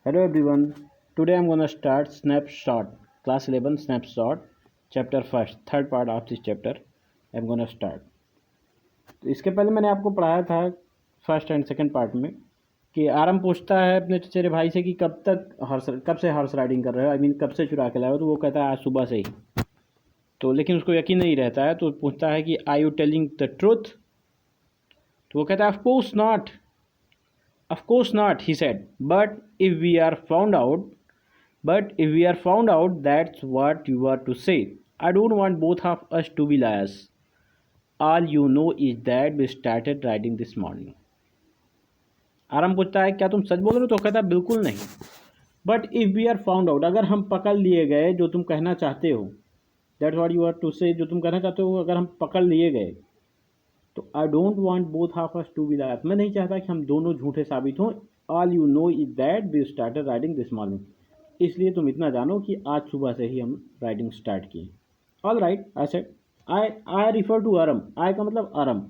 Hello everyone. Today I'm gonna start snapshot, class 11 snapshot, chapter first, third part of this chapter. I'm gonna start. तो इसके पहले मैंने आपको पढ़ाया था फर्स्ट एंड सेकंड पार्ट में कि आरम पूछता है अपने चचेरे भाई से कि कब से हॉर्स राइडिंग कर रहे हो, आई मीन कब से चुरा के लाए हो। तो वो कहता है आज सुबह से ही। तो लेकिन उसको यकीन नहीं रहता है, तो पूछता है कि I you telling the truth. तो वो कहता है of course not, of course not, he said, but if we are found out But if we are found out, that's what you are to say. I don't want both of us to be liars. All you know is that we started writing this morning. आराम पूछता है क्या तुम सच बोल रहे हो? तो कहता है बिल्कुल नहीं। But if we are found out, अगर हम पकड़ लिए गए जो तुम कहना चाहते हो, that's what you are to say, जो तुम कहना चाहते हो, अगर हम पकड़ लिए गए तो I don't want both of us to be liars, मैं नहीं चाहता कि हम दोनों झूठे साबित हों। All you know is that we started writing this morning, इसलिए तुम इतना जानो कि आज सुबह से ही हम राइटिंग स्टार्ट किए। All right, I said, I refer to Aram, I का मतलब अरम।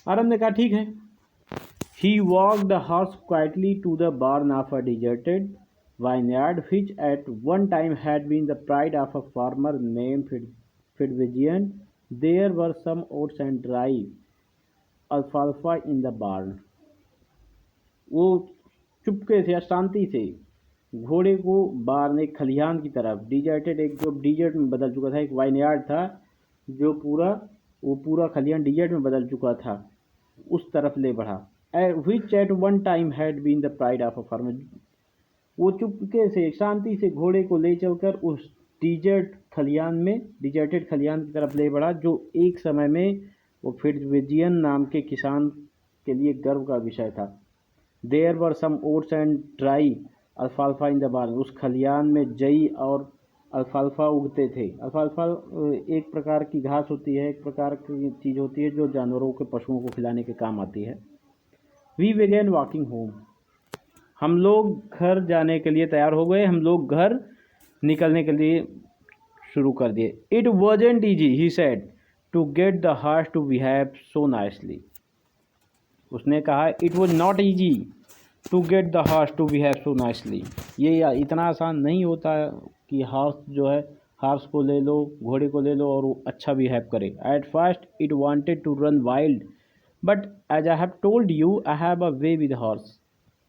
अरम ने कहा ठीक है। He walk the horse quietly to the barn of a deserted vineyard which at one time had been the pride of a farmer named Fitzgibbon. There were some oats and dry alfalfa in the barn. वो चुपके से या शांति से घोड़े को बारने खलिहान की तरफ, डिजर्टेड, एक जो डिजर्ट में बदल चुका था, एक वाइनयार्ड था जो पूरा खलिहान डिजर्ट में बदल चुका था, उस तरफ ले बढ़ा। Which at one time had been the pride of a farmer, वो चुपके से शांति से घोड़े को ले चलकर उस डिजर्टेड खलिहान की तरफ ले बढ़ा जो एक समय में वो फिट्जविजियन नाम के किसान के लिए गर्व का विषय था। There were some oats and dry अल्फाल्फा इन द बार्न, उस खलिहान में जई और अल्फाल्फा उगते थे। अल्फाल्फा एक प्रकार की घास होती है, एक प्रकार की चीज़ होती है जो जानवरों के, पशुओं को खिलाने के काम आती है। वी बिगेन वॉकिंग होम, हम लोग घर जाने के लिए तैयार हो गए, हम लोग घर निकलने के लिए शुरू कर दिए। It wasn't easy, he said, to get the horse to behave so nicely. उसने कहा it was not easy to get the horse to behave so nicely, ये इतना आसान नहीं होता कि हॉर्स को ले लो, घोड़े को ले लो और वो अच्छा बिहेव करे। At first it wanted to run wild but as I have told you I have a way with horse.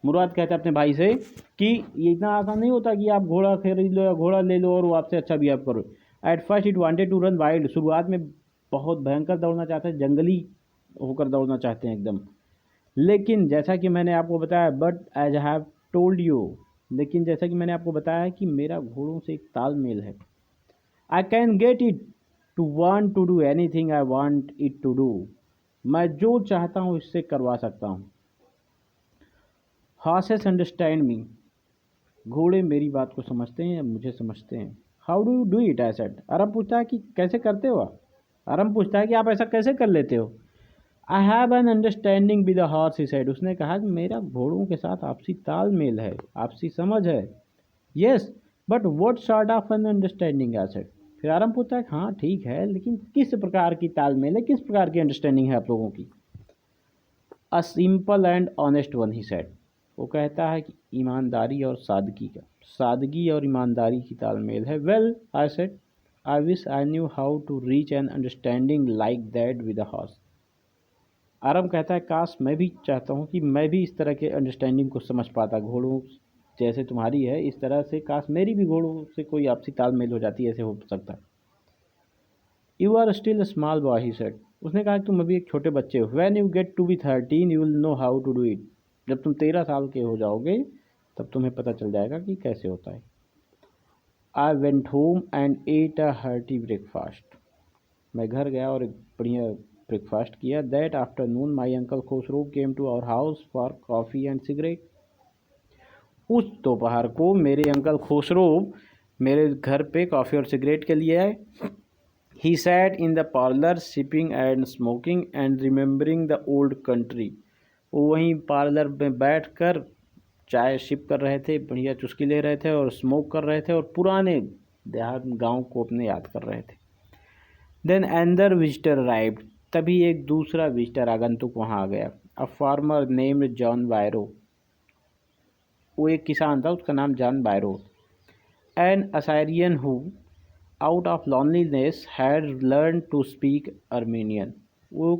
Mourad कहता है अपने भाई से कि ये इतना आसान नहीं होता कि आप घोड़ा खरीद लो या घोड़ा ले लो और वो आपसे अच्छा बिहेव करो। At first it wanted to run wild, शुरुआत में बहुत भयंकर दौड़ना चाहते हैं, जंगली होकर दौड़ना चाहते हैं एकदम। लेकिन जैसा कि मैंने आपको बताया, but as I have told you, लेकिन जैसा कि मैंने आपको बताया कि मेरा घोड़ों से एक तालमेल है। I can get it to want to do anything I want it to do, मैं जो चाहता हूँ इससे करवा सकता हूँ। हॉर्सेस अंडरस्टैंड मी, घोड़े मेरी बात को समझते हैं या मुझे समझते हैं। How do you do it, I said, आराम पूछता है कि कैसे करते हो आप। आराम पूछता है कि आप ऐसा कैसे कर लेते हो। I have an understanding with the horse, he said, उसने कहा कि मेरा घोड़ों के साथ आपसी तालमेल है, आपसी समझ है। Yes but what sort of an understanding, I said. फिर आराम पूछता है हाँ ठीक है, लेकिन किस प्रकार की तालमेल है, किस प्रकार की अंडरस्टैंडिंग है आप लोगों की। A simple and honest one, he said, वो कहता है कि ईमानदारी और सादगी और ईमानदारी की तालमेल है। Well, I said, I wish I knew how to reach an understanding like that with a horse. Aram कहता है काश मैं भी चाहता हूँ कि मैं भी इस तरह के अंडरस्टैंडिंग को समझ पाता, घोड़ों जैसे तुम्हारी है इस तरह से, काश मेरी भी घोड़ों से कोई आपसी तालमेल हो जाती, ऐसे हो सकता। You are still small boy, he said, उसने कहा कि तुम अभी एक छोटे बच्चे हो। When you get to be 13 you will know how to do it, जब तुम 13 साल के हो जाओगे तब तुम्हें पता चल जाएगा कि कैसे होता है। I went home and ate a hearty breakfast, मैं घर गया और एक बढ़िया ब्रेकफास्ट किया। That afternoon my uncle Khosrove came to our house for coffee and cigarette, उस दोपहर को मेरे अंकल खुसरो मेरे घर पे कॉफ़ी और सिगरेट के लिए आए। He sat in the parlour sipping and smoking and remembering the old country, वो वहीं पार्लर में बैठ कर चाय सिप कर रहे थे, बढ़िया चुस्की ले रहे थे और स्मोक कर रहे थे और पुराने देहात गांव को अपने याद कर रहे थे। देन अनदर विजिटर अराइव्ड, तभी एक दूसरा विजिटर आगंतुक वहाँ आ गया। A farmer named John Byro, वो एक किसान था, उसका नाम John Byro. An Assyrian who out of loneliness had learn to speak Armenian. वो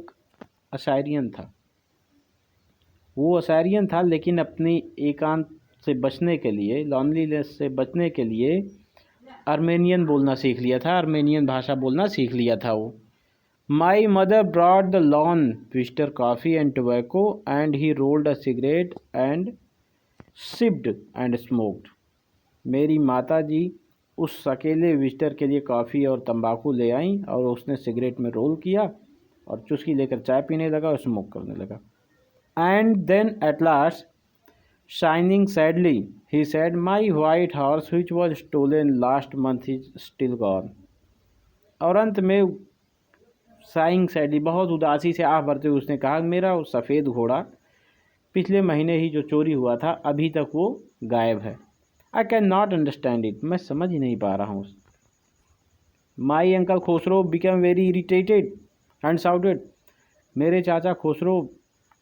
असायरियन था लेकिन अपनी एकांत से बचने के लिए, लॉनलीनेस से बचने के लिए अर्मेनियन बोलना सीख लिया था, अर्मेनियन भाषा बोलना सीख लिया था वो। My mother brought the lawn विस्टर coffee and tobacco and he rolled a cigarette and sipped and smoked. मेरी माता जी उस अकेले विजिटर के लिए कॉफ़ी और तंबाकू ले आईं और उसने सिगरेट में रोल किया और चुस्की लेकर चाय पीने लगा और स्मोक करने लगा। And then at last shining sadly he said, my white horse which was stolen last month is still gone. और अंत में साइंग सैडली, बहुत उदासी से आह भरते हुए उसने कहा, मेरा वो सफ़ेद घोड़ा पिछले महीने ही जो चोरी हुआ था अभी तक वो गायब है। I can not understand it, मैं समझ ही नहीं पा रहा हूँ। माई uncle Khusro become very irritated and shouted. मेरे चाचा खुसरो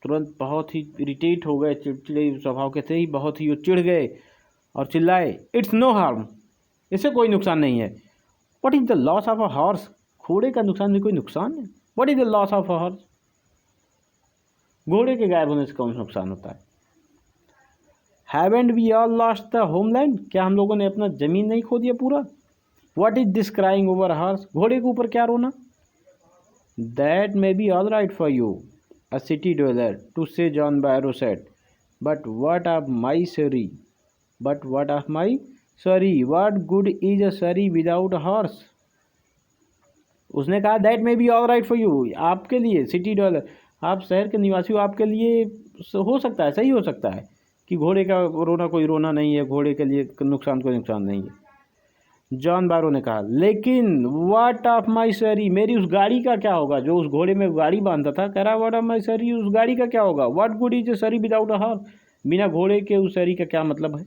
तुरंत बहुत ही इरिटेट हो गए, चिड़चिड़े स्वभाव के थे ही, बहुत ही वो चिढ़ गए और चिल्लाए, इट्स नो हार्म, इससे कोई नुकसान नहीं है। What is the loss of a horse, घोड़े का नुकसान में कोई नुकसान है। What is the loss of a horse, घोड़े के गायब होने से कौन सा नुकसान होता है। Haven't we all lost the homeland, क्या हम लोगों ने अपना ज़मीन नहीं खो दिया पूरा। What is this crying over horse, घोड़े के ऊपर क्या रोना। That may be all right for you a city dweller to say, John Barrow said, but what of my Surrey, what good is a Surrey without a horse। उसने कहा that may be all right for you, आपके लिए city dollar, आप शहर के निवासी हो, आपके लिए हो सकता है, सही हो सकता है कि घोड़े का रोना कोई रोना नहीं है, घोड़े के लिए नुकसान कोई नुकसान नहीं है। जॉन बारो ने कहा, लेकिन वाट ऑफ माई सरी, मेरी उस गाड़ी का क्या होगा, जो उस घोड़े में गाड़ी बांधता था। कह रहा वाट ऑफ माई सरी, उस गाड़ी का क्या होगा। व्हाट गुड इज ए सरी विदाउट अ हॉर्स, बिना घोड़े के उस सरी का क्या मतलब है।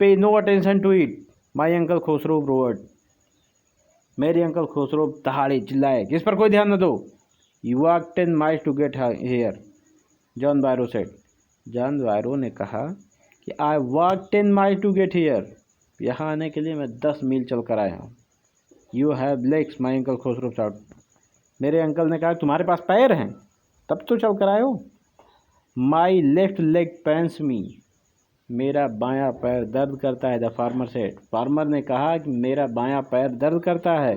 Pay no attention to it, my uncle Khosrove roared, मेरे अंकल खुसरो दहाड़े चिल्लाए, किस पर कोई ध्यान न दो। You walk 10 miles to get here, John Byro said. John Byro ने कहा कि I walk 10 miles to get here, यहाँ आने के लिए मैं 10 मील चल कर आया हूँ। You have legs, my uncle Khosrove shouted, मेरे अंकल ने कहा तुम्हारे पास पैर हैं तब तो चल कर आए हो। माई लेफ्ट लेग पेन्स मी, मेरा बायां पैर दर्द करता है। द फार्मर सेड, फार्मर ने कहा कि मेरा बायां पैर दर्द करता है।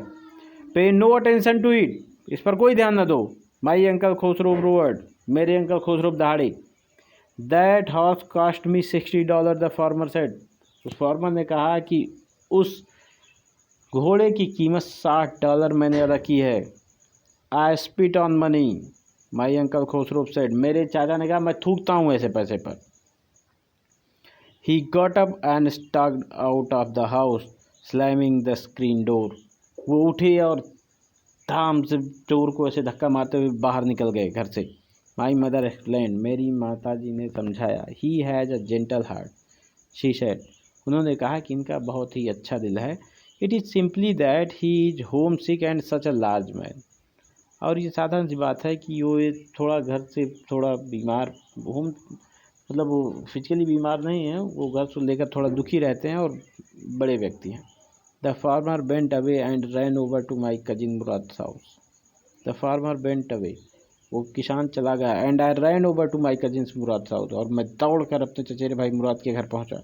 Pay no attention to it, इस पर कोई ध्यान न दो। माई अंकल खुसरो रोअर्ड, मेरे अंकल खुसरो दहाड़े। That horse cost me $60, the farmer said, उस फार्मर ने कहा कि उस घोड़े की कीमत $60 मैंने अदा की है। आई spit on money, my uncle Khusro said, मेरे चाचा ने कहा मैं थूकता हूँ ऐसे पैसे पर। He got up and stocked out of the house slamming the screen door, वो उठे और धाम से डोर को ऐसे धक्का मारते हुए बाहर निकल गए घर से। माई मदर एक्सप्लेन्ड, मेरी माता जी ने समझाया, he has a gentle heart, she said, उन्होंने कहा कि इनका बहुत ही अच्छा दिल है। It is simply that he is home sick and such a large man, और ये साधारण सी बात है कि वो थोड़ा घर से थोड़ा बीमार, होम मतलब वो फिजिकली बीमार नहीं है, वो घर से लेकर थोड़ा दुखी रहते हैं और बड़े व्यक्ति हैं। The farmer went away and ran over to my cousin Mourad house, the farmer went away, वो किसान चला गया। And I ran over to my cousin Mourad house, और मैं दौड़ कर अपने चचेरे भाई मुराद के घर पहुंचा।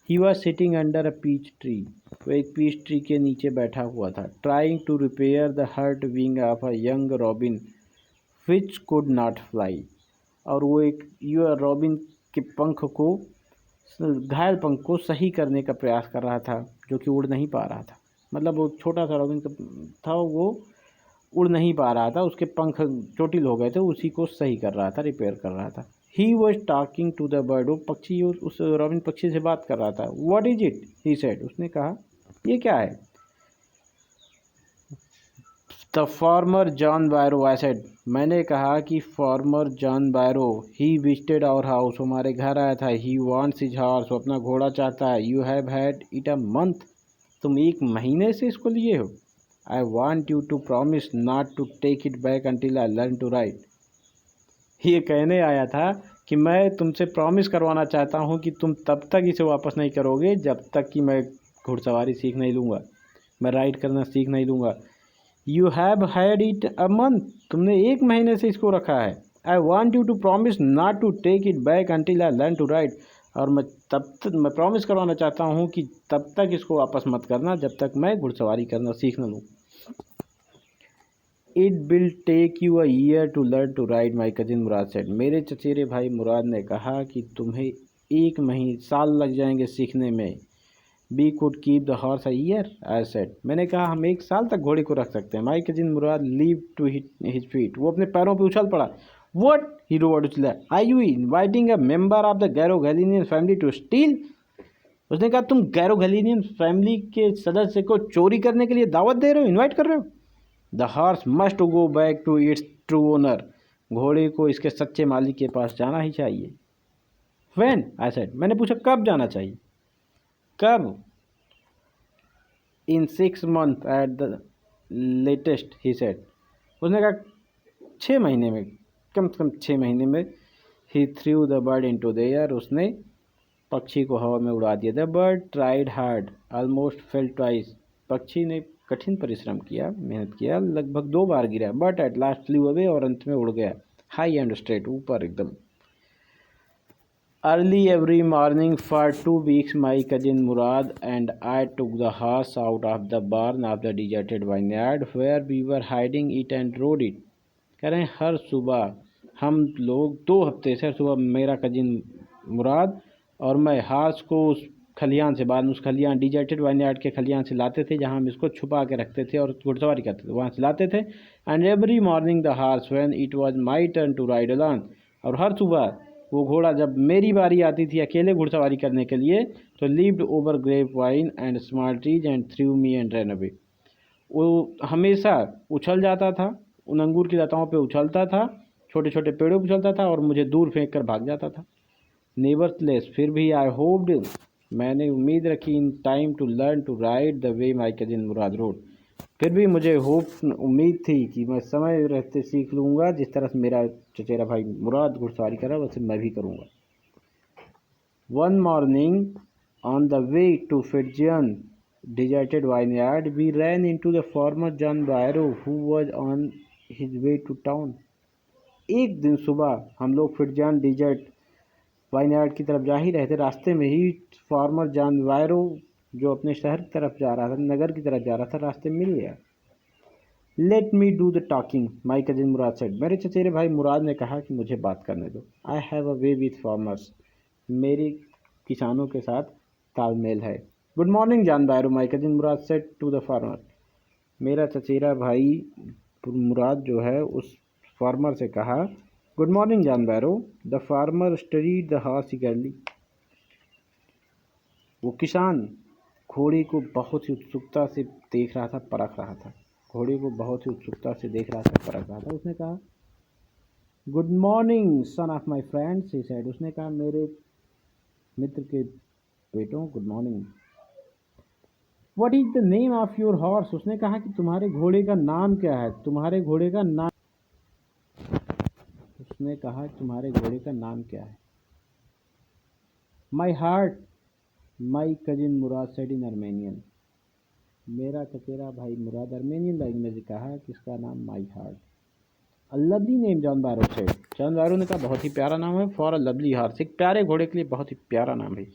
He was sitting under a peach tree, वो एक पीच ट्री के नीचे बैठा हुआ था। Trying to repair the hurt wing of a young robin which could not fly, और वो एक रॉबिन के पंख को, घायल पंख को सही करने का प्रयास कर रहा था, जो कि उड़ नहीं पा रहा था। मतलब वो छोटा सा रॉबिन था, वो उड़ नहीं पा रहा था, उसके पंख चोटिल हो गए थे, उसी को सही कर रहा था, रिपेयर कर रहा था। He was talking to the bird, वो पक्षी उस रॉबिन पक्षी से बात कर रहा था। What is it, he said, उसने कहा ये क्या है। The farmer John Byro, I said, मैंने कहा कि farmer John Byro, he visited our house, हमारे घर आया था। ही वांट्स हिज हॉर्स, वो अपना घोड़ा चाहता है। You have had it a month, तुम 1 महीने से इसको लिए हो। I want you to promise not to take it back until I learn to ride, ये कहने आया था कि मैं तुमसे प्रॉमिस करवाना चाहता हूँ कि तुम तब तक इसे वापस नहीं करोगे जब तक कि मैं घुड़सवारी सीख नहीं लूँगा, मैं राइड करना सीख नहीं लूँगा। You have had it a month, तुमने 1 महीने से इसको रखा है। I want you to promise not to take it back until I learn to ride, और मैं प्रॉमिस करवाना चाहता हूँ कि तब तक इसको वापस मत करना जब तक मैं घुड़सवारी करना सीख न लूँ। It will take you a year to learn to ride, my cousin Mourad said, मेरे चचेरे भाई मुराद ने कहा कि तुम्हें 1 महीने साल लग जाएंगे सीखने में। We could keep the horse a year, I said, मैंने कहा हम 1 साल तक घोड़े को रख सकते हैं। माई कजिन मुराद लीव टू हिज फीट, वो अपने पैरों पर उछल पड़ा। वट, ही रोड उछला, are you inviting a member of the Garoghlanian family to steal, उसने कहा तुम गैरोगैलिनियन फैमिली के सदस्य को चोरी करने के लिए दावत दे रहे हो, इन्वाइट कर रहे हो। The horse must go back to its true owner, घोड़े को इसके सच्चे मालिक के पास जाना ही चाहिए। व्हेन, आई सेड, मैंने पूछा कब जाना चाहिए, कब। इन 6 months at the latest, he said, उसने कहा 6 महीने में, कम से कम 6 महीने में। He threw the bird into the air, उसने पक्षी को हवा में उड़ा दिया। The bird tried hard, almost fell twice, पक्षी ने कठिन परिश्रम किया, मेहनत किया, लगभग 2 बार गिरा, but at last flu away, और अंत में उड़ गया, हाई एंड स्ट्रेट, ऊपर एकदम। Early every morning for 2 weeks my cousin Mourad and I took the horse out of the barn of the deserted vineyard where we were hiding it and rode it, कह रहे हैं हर सुबह हम लोग 2 हफ्ते से हर सुबह मेरा कजिन मुराद और मैं हॉर्स को उस खलियान से, बाद में उस खलियान डिजर्टेड वाइनयार्ड के खलियान से लाते थे जहाँ हम इसको छुपा के रखते थे और घुड़सवारी करते थे, वहाँ से लाते थे। And every morning the horse when it was my turn to ride alone, और हर सुबह वो घोड़ा जब मेरी बारी आती थी अकेले घुड़सवारी करने के लिए, तो leaped over grape vine and small trees and threw me and run away, वो हमेशा उछल जाता था, उन अंगूर की लताओं पे उछलता था, छोटे छोटे पेड़ों पर उछलता था और मुझे दूर फेंक कर भाग जाता था। नेवरथलेस, फिर भी आई होप्ड, मैंने उम्मीद रखी, in time to learn to ride the way my cousin Mourad rode, फिर भी मुझे उम्मीद थी कि मैं समय रहते सीख लूँगा, जिस तरह से मेरा चचेरा भाई मुराद घुड़सवारी करा वैसे मैं भी करूँगा। One morning on the way to Fetvajian deserted vineyard, we ran into the farmer John Byro who was on his way to town. एक दिन सुबह हम लोग फिटजान डिजर्ट वाइनयार्ड की तरफ जा ही रहे थे, रास्ते में ही फार्मर जॉन बायरो जो अपने शहर की तरफ जा रहा था, नगर की तरफ जा रहा था, रास्ते में मिल गया। Let me do the talking, my cousin Mourad said, मेरे चचेरे भाई मुराद ने कहा कि मुझे बात करने दो। I have a way with farmers, मेरी किसानों के साथ तालमेल है। Good morning John Byro, my cousin Mourad said to the farmer, मेरा चचेरा भाई मुराद जो है उस फार्मर से कहा, good morning John बायरो। The farmer studied the horse ईगरली, वो किसान घोड़े को बहुत ही उत्सुकता से देख रहा था, परख रहा था, घोड़े को बहुत ही उत्सुकता से देख रहा था, परख रहा था। उसने कहा, good morning son of my friends, he said, उसने कहा मेरे मित्र के बेटों, good morning. What is the name of your horse, उसने कहा कि तुम्हारे घोड़े का नाम क्या है, तुम्हारे घोड़े का नाम, उसने कहा तुम्हारे घोड़े का नाम क्या है। My heart, my cousin Mourad said in Armenian, मेरा चचेरा भाई मुराद अर्मेनियन लैंग्वेज में कहा कि इसका नाम my heart. A lovely name John Byro said, John Byro ने कहा बहुत ही प्यारा नाम है, फॉर अ लवली हॉर्स, एक प्यारे घोड़े के लिए बहुत ही प्यारा नाम है।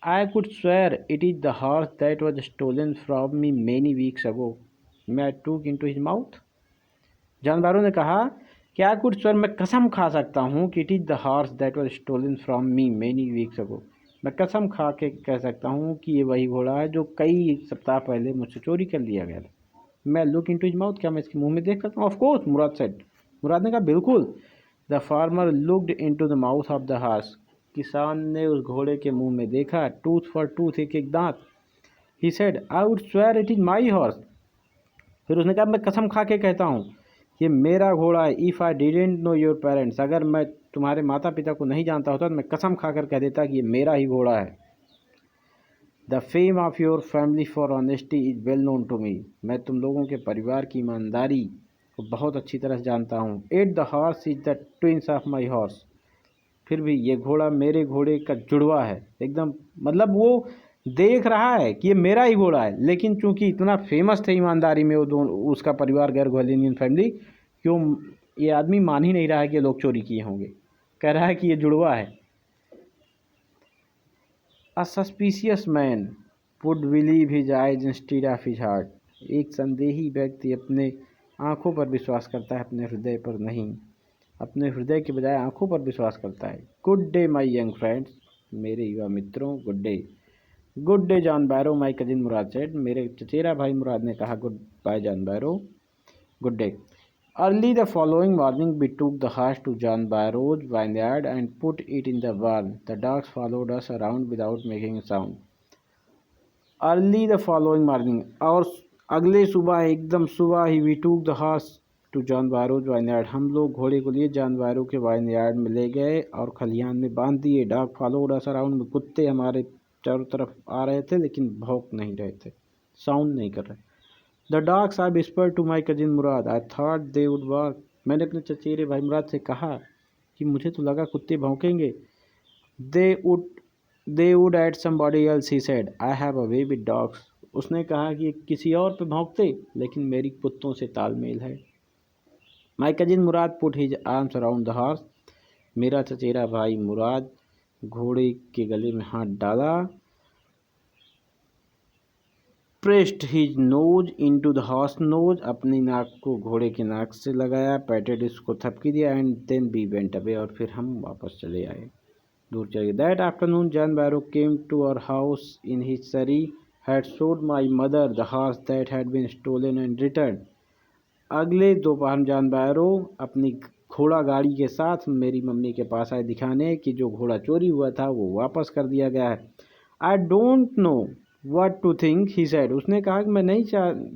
I could swear it is the horse that was stolen from me many weeks ago, मैं took into his mouth, John Byro ने कहा कि आई कुड स्वेयर, मैं कसम खा सकता हूँ कि it is the horse that was stolen from me many weeks ago, मैं कसम खा के कह सकता हूँ कि ये वही घोड़ा है जो कई सप्ताह पहले मुझसे चोरी कर लिया गया था। मैं लुक इनटू हिज माउथ, क्या मैं इसके मुंह में देख सकता हूँ? ऑफ कोर्स, मुराद सेड, मुराद ने कहा बिल्कुल। The farmer looked into the mouth of the horse, किसान ने उस घोड़े के मुंह में देखा, टूथ फॉर टूथ, एक एक दांत। ही said, I would swear it is my horse, फिर उसने कहा मैं कसम खा के कहता हूँ ये मेरा घोड़ा है। If I didn't know your parents, अगर मैं तुम्हारे माता पिता को नहीं जानता होता तो मैं कसम खाकर कह देता कि ये मेरा ही घोड़ा है। The fame of your family for honesty is well known to me, मैं तुम लोगों के परिवार की ईमानदारी को बहुत अच्छी तरह से जानता हूँ। At the horse is the twins of my horse, फिर भी ये घोड़ा मेरे घोड़े का जुड़वा है एकदम, मतलब वो देख रहा है कि ये मेरा ही घोड़ा है, लेकिन चूंकि इतना फेमस थे ईमानदारी में वो दोनों, उसका परिवार गैर ग्वालियन फैमिली, क्यों ये आदमी मान ही नहीं रहा है कि ये लोग चोरी किए होंगे, कह रहा है कि ये जुड़वा है। A suspicious man would believe his eyes instead of his heart. एक संदेही व्यक्ति अपने आंखों पर विश्वास करता है, अपने हृदय पर नहीं। अपने हृदय के बजाय आंखों पर विश्वास करता है। Good day my young friends, मेरे युवा मित्रों, good day. Good day John Byro, my cousin Mourad said, मेरे चचेरा भाई मुराद ने कहा। Goodbye John Byro, good day. Early the following morning we took the horse to John Barrow's vineyard and put it in the barn. The dogs followed us around without making a sound. Early the following morning, और अगले सुबह, एकदम सुबह ही, we took the horse to John Barrow's vineyard, हम लोग घोड़े को लिए जॉन बैरो के वाइनयार्ड में ले गए और खलिहान में बांध दिए। डॉग फॉलोड अस अराउंड, कुत्ते हमारे चारों तरफ आ रहे थे लेकिन भौंक नहीं रहे थे, साउंड नहीं कर रहे। The dogs I whispered to my cousin Mourad, I thought they would bark, मैंने अपने चचेरे भाई मुराद से कहा कि मुझे तो लगा कुत्ते भौंकेंगे। They would eat somebody else, he said, I have a way with dogs, उसने कहा कि किसी और पे भौंकते, लेकिन मेरी कुत्तों से तालमेल है। माई cousin Murad put his arms around the horse, मेरा चचेरा भाई मुराद घोड़े के गले में हाथ डाला। Pressed his nose into the horse nose, अपनी नाक को घोड़े के नाक से लगाया। पैटेड, इसको थपकी दिया। And then we went away, और फिर हम वापस चले आए, दूर चले। That afternoon John Byro came to our house in his surrey, had showed my mother the horse that had been stolen and return. अगले दोपहर जॉन बैरो अपनी घोड़ा गाड़ी के साथ मेरी मम्मी के पास आए दिखाने कि जो घोड़ा चोरी हुआ था वो वापस कर दिया गया है। I don't know what to think, he said, उसने कहा कि मैं नहीं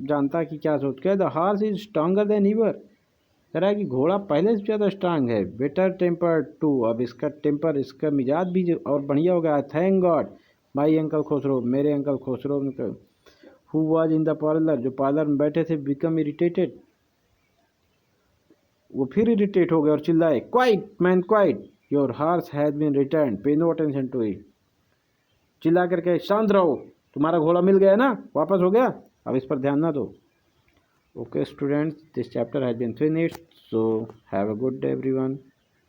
जानता कि क्या सोच के। The horse is stronger then ever, कह रहा है कि घोड़ा पहले से ज़्यादा स्ट्रांग है। बेटर टेम्पर टू, अब इसका टेम्पर, इसका मिजाज भी और बढ़िया हो गया। Thank God my uncle Khosrove, मेरे uncle Khosrove who was in the parlour, जो पार्लर में बैठे थे, बिकम इरिटेटेड, वो फिर इरिटेट हो गए और चिल्लाए, quiet man quiet, your horse has been return, pay no attention to it, चिल्ला करके शांत रहो, तुम्हारा घोड़ा मिल गया ना, वापस हो गया, अब इस पर ध्यान ना दो। Okay students, this chapter has been finished, so have a good day everyone.